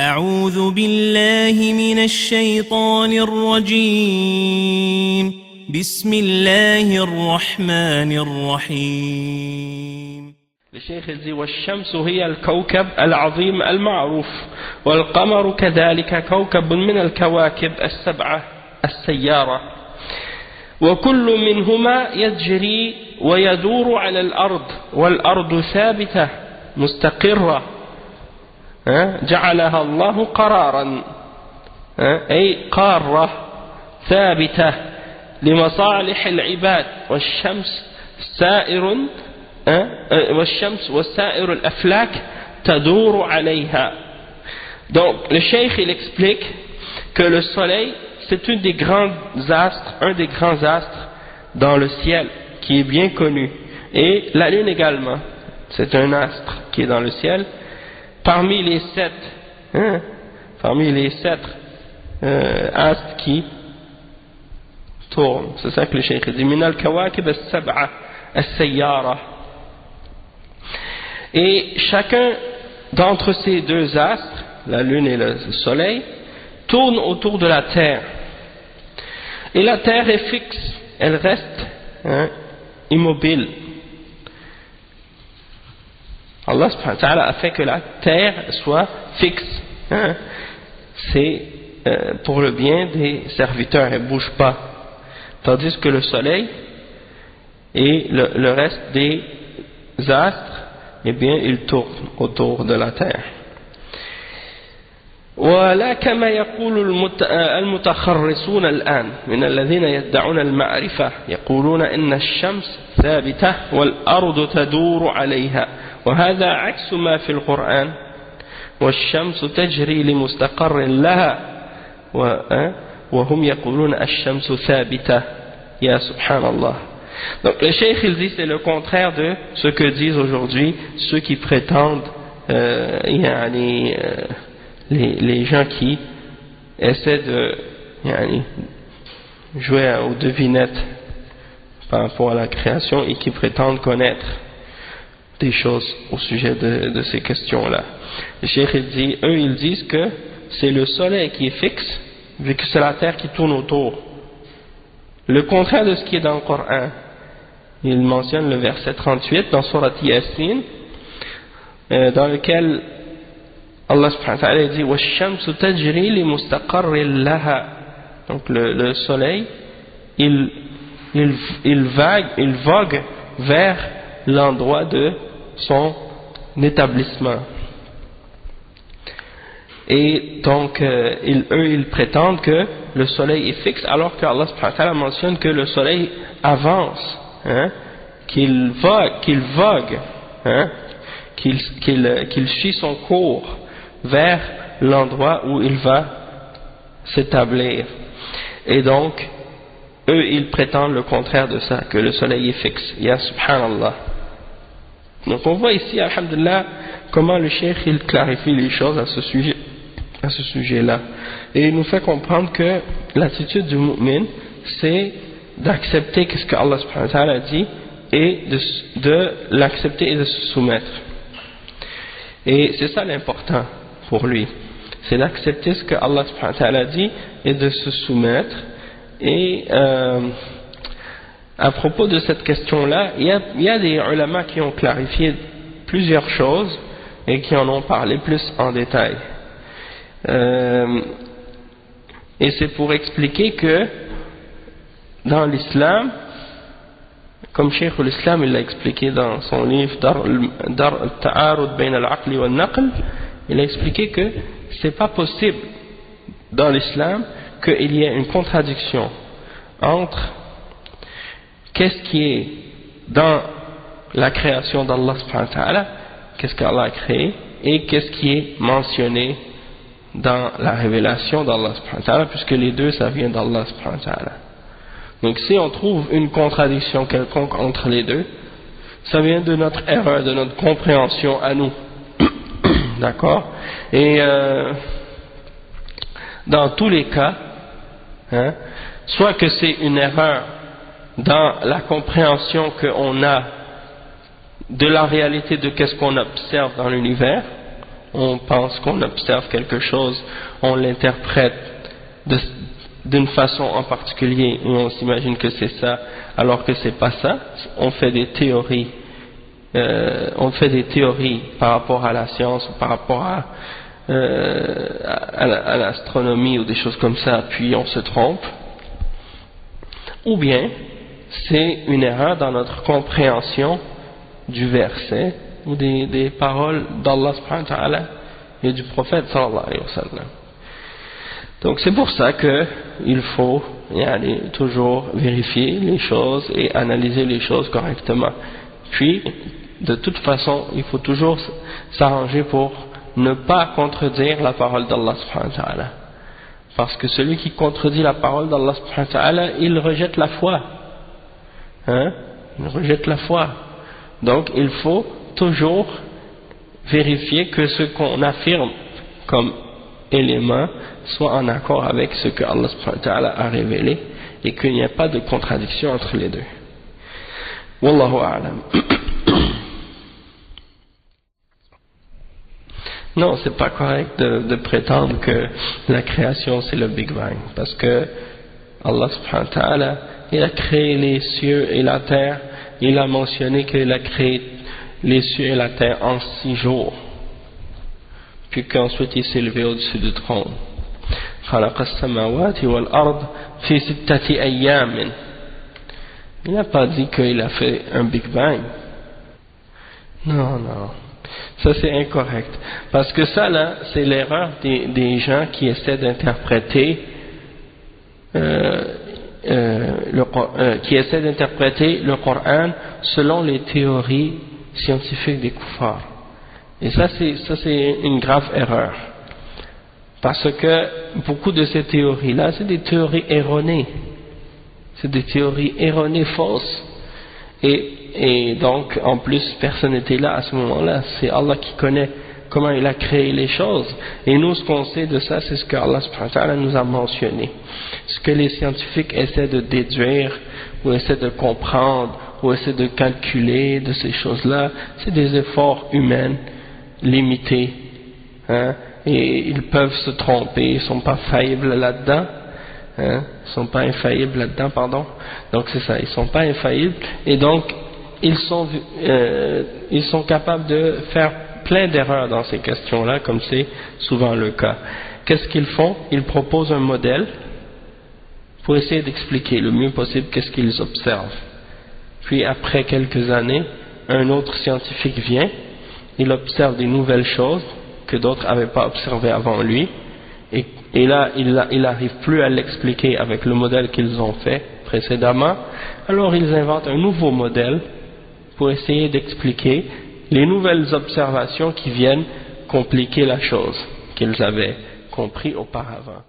أعوذ بالله من الشيطان الرجيم بسم الله الرحمن الرحيم. الشيخ يقول والشمس هي الكوكب العظيم المعروف والقمر كذلك كوكب من الكواكب السبعة السيارة وكل منهما يجري ويدور على الأرض والأرض ثابتة مستقرة جعلها الله قرارا أي قارة ثابتة لمصالح العباد والشمس وسائر الأفلاك تدور عليها. Donc le cheikh il explique que le soleil c'est un des grands astres dans le ciel qui est bien connu, et la lune également c'est un astre qui est dans le ciel parmi les sept astres qui tournent. C'est ça que le cheikh dit min al-kawakib as-sab'a as-sayyara. Et chacun d'entre ces deux astres, la lune et le soleil, tourne autour de la terre. Et la terre est fixe, elle reste immobile. Allah subhanahu wa ta'ala a fait que la terre soit fixe. C'est pour le bien des serviteurs, elle ne bouge pas. Tandis que le soleil et le reste des astres, eh bien, ils tournent autour de la terre. ولا كما يقول المتخرصون الآن من الذين يدعون المعرفة يقولون إن الشمس ثابتة والأرض تدور عليها وهذا عكس ما في القرآن والشمس تجري لمستقر لها وهم يقولون الشمس ثابتة يا سبحان الله. Donc le cheikh il dit c'est le contraire de ce que disent aujourd'hui ceux qui prétendent les gens qui essaient de jouer aux devinettes par rapport à la création et qui prétendent connaître des choses au sujet de ces questions-là. Le cheikh il dit, eux ils disent que c'est le soleil qui est fixe vu que c'est la terre qui tourne autour. Le contraire de ce qui est dans le Coran. Il mentionne le verset 38 dans Surat Yasin, dans lequel Allah subhanahu wa ta'ala dit وَالشَّمْسُ تَجْرِي لِمُسْتَقَرٍّ لَهَا. Donc le soleil il vogue vers l'endroit de son établissement. Et donc eux ils prétendent que le soleil est fixe alors que Allah subhanahu wa ta'ala mentionne que le soleil avance, qu'il vogue, qu'il suit son cours vers l'endroit où il va s'établir. Et donc eux ils prétendent le contraire de ça, que le soleil est fixe. Ya subhanallah. Donc on voit ici, alhamdulillah, comment le cheikh il clarifie les choses à ce sujet-là. Et il nous fait comprendre que l'attitude du mu'min, c'est d'accepter ce que Allah subhanahu wa ta'ala dit et de l'accepter et de se soumettre. Et c'est ça l'important pour lui. C'est d'accepter ce que Allah subhanahu wa ta'ala dit et de se soumettre. Et à propos de cette question-là, il y a des ulama qui ont clarifié plusieurs choses et qui en ont parlé plus en détail. Et c'est pour expliquer que dans l'islam, comme Cheikh l'Islam il l'a expliqué dans son livre Dar al-Ta'arud bayn al-Aqli wa al-Naql, il a expliqué que c'est pas possible dans l'islam qu'il y ait une contradiction entre qu'est-ce qui est dans la création d'Allah subhanahu wa ta'ala, qu'est-ce qu'Allah a créé, et qu'est-ce qui est mentionné dans la révélation d'Allah subhanahu wa ta'ala, puisque les deux ça vient d'Allah subhanahu wa ta'ala. Donc si on trouve une contradiction quelconque entre les deux, ça vient de notre erreur, de notre compréhension à nous. D'accord? Et dans tous les cas, soit que c'est une erreur dans la compréhension qu'on a de la réalité de qu'est-ce qu'on observe dans l'univers, on pense qu'on observe quelque chose, on l'interprète d'une façon en particulier et on s'imagine que c'est ça alors que c'est pas ça. On fait des théories par rapport à la science ou par rapport à l'astronomie ou des choses comme ça, puis on se trompe. Ou bien c'est une erreur dans notre compréhension du verset ou des paroles d'Allah subhanahu wa ta'ala et du prophète sallallahu alayhi wa sallam. Donc c'est pour ça que il faut toujours vérifier les choses et analyser les choses correctement. Puis de toute façon il faut toujours s'arranger pour ne pas contredire la parole d'Allah subhanahu wa ta'ala, parce que celui qui contredit la parole d'Allah subhanahu wa ta'ala, il rejette la foi, il rejette la foi. Donc il faut toujours vérifier que ce qu'on affirme comme élément soit en accord avec ce que Allah subhanahu wa ta'ala a révélé et qu'il n'y ait pas de contradiction entre les deux. Wallahu a'lam. Non, c'est pas correct de prétendre que la création c'est le Big Bang, parce que Allah subhanahu wa ta'ala, il a créé les cieux et la terre, il a mentionné qu'il a créé les cieux et la terre en 6 jours, puis qu'ensuite il s'est levé au-dessus du trône. Il n'a pas dit qu'il a fait un Big Bang. Non. Ça c'est incorrect. Parce que ça là, c'est l'erreur des gens qui essaient d'interpréter le Coran selon les théories scientifiques des kuffars. Et ça c'est une grave erreur. Parce que beaucoup de ces théories là, c'est des théories erronées. C'est des théories erronées, fausses. Et donc, en plus, personne n'était là à ce moment-là. C'est Allah qui connaît comment il a créé les choses. Et nous, ce qu'on sait de ça, c'est ce que Allah subhanahu wa ta'ala nous a mentionné. Ce que les scientifiques essaient de déduire, ou essaient de comprendre, ou essaient de calculer de ces choses-là, c'est des efforts humains limités. Et ils peuvent se tromper, ils ne sont pas faillibles là-dedans. Ils sont pas infaillibles là-dedans, pardon. Donc c'est ça, ils sont pas infaillibles, et donc ils sont capables de faire plein d'erreurs dans ces questions-là, comme c'est souvent le cas. Qu'est-ce qu'ils font? Ils proposent un modèle pour essayer d'expliquer le mieux possible qu'est-ce qu'ils observent. Puis après quelques années, un autre scientifique vient, il observe des nouvelles choses que d'autres n'avaient pas observées avant lui, et là il n'arrive plus à l'expliquer avec le modèle qu'ils ont fait précédemment. Alors ils inventent un nouveau modèle pour essayer d'expliquer les nouvelles observations qui viennent compliquer la chose qu'ils avaient compris auparavant.